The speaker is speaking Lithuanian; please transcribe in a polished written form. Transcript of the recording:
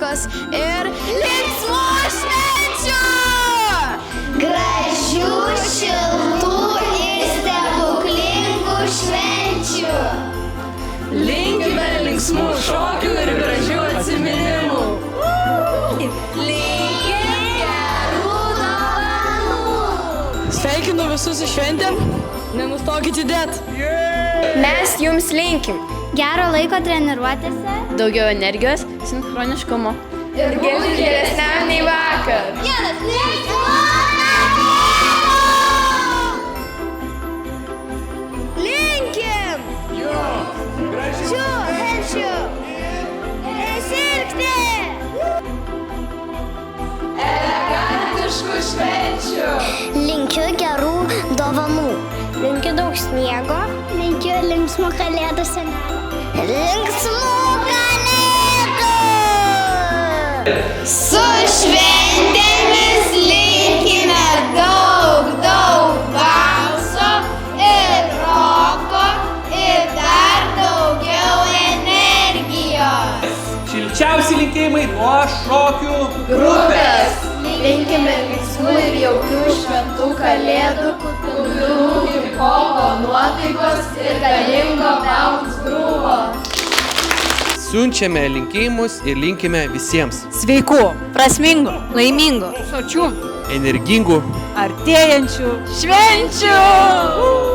nuotaikos ir linksmų švenčių! Gražių, šiltų ir stebuklingų švenčių! Linkime linksmų šokių ir gražių atsiminimų! Linkim gerų dovanų! Sveikinu visus su šventėm, nenustokit judėt! Mes jums linkim Gero laiko treniruotėse. Daugiau energijos, sinchroniškumo. ir būti geresniam nei vakar. Vienas linksmų! Linkim! Gražių švenčių! Nesirgti! Elegantiškų švenčių. Linkiu gerų dovanų. Linkiu daug sniego. Linkiu linksmų kalėdų senelio. Linksmų kalėdų! Su šventėmis linkime daug balso ir roko ir dar daugiau energijos. Šilčiausi linkėjimai nuo šokių Grupės. Linkime linksmų ir jaukių šventų kalėdų, daugiau hip-hopo nuotaikos ir galingo bounce grūvo. Siunčiame linkėjimus ir linkime visiems Sveikų, prasmingų, laimingų, sočių, energingų artėjančių švenčių!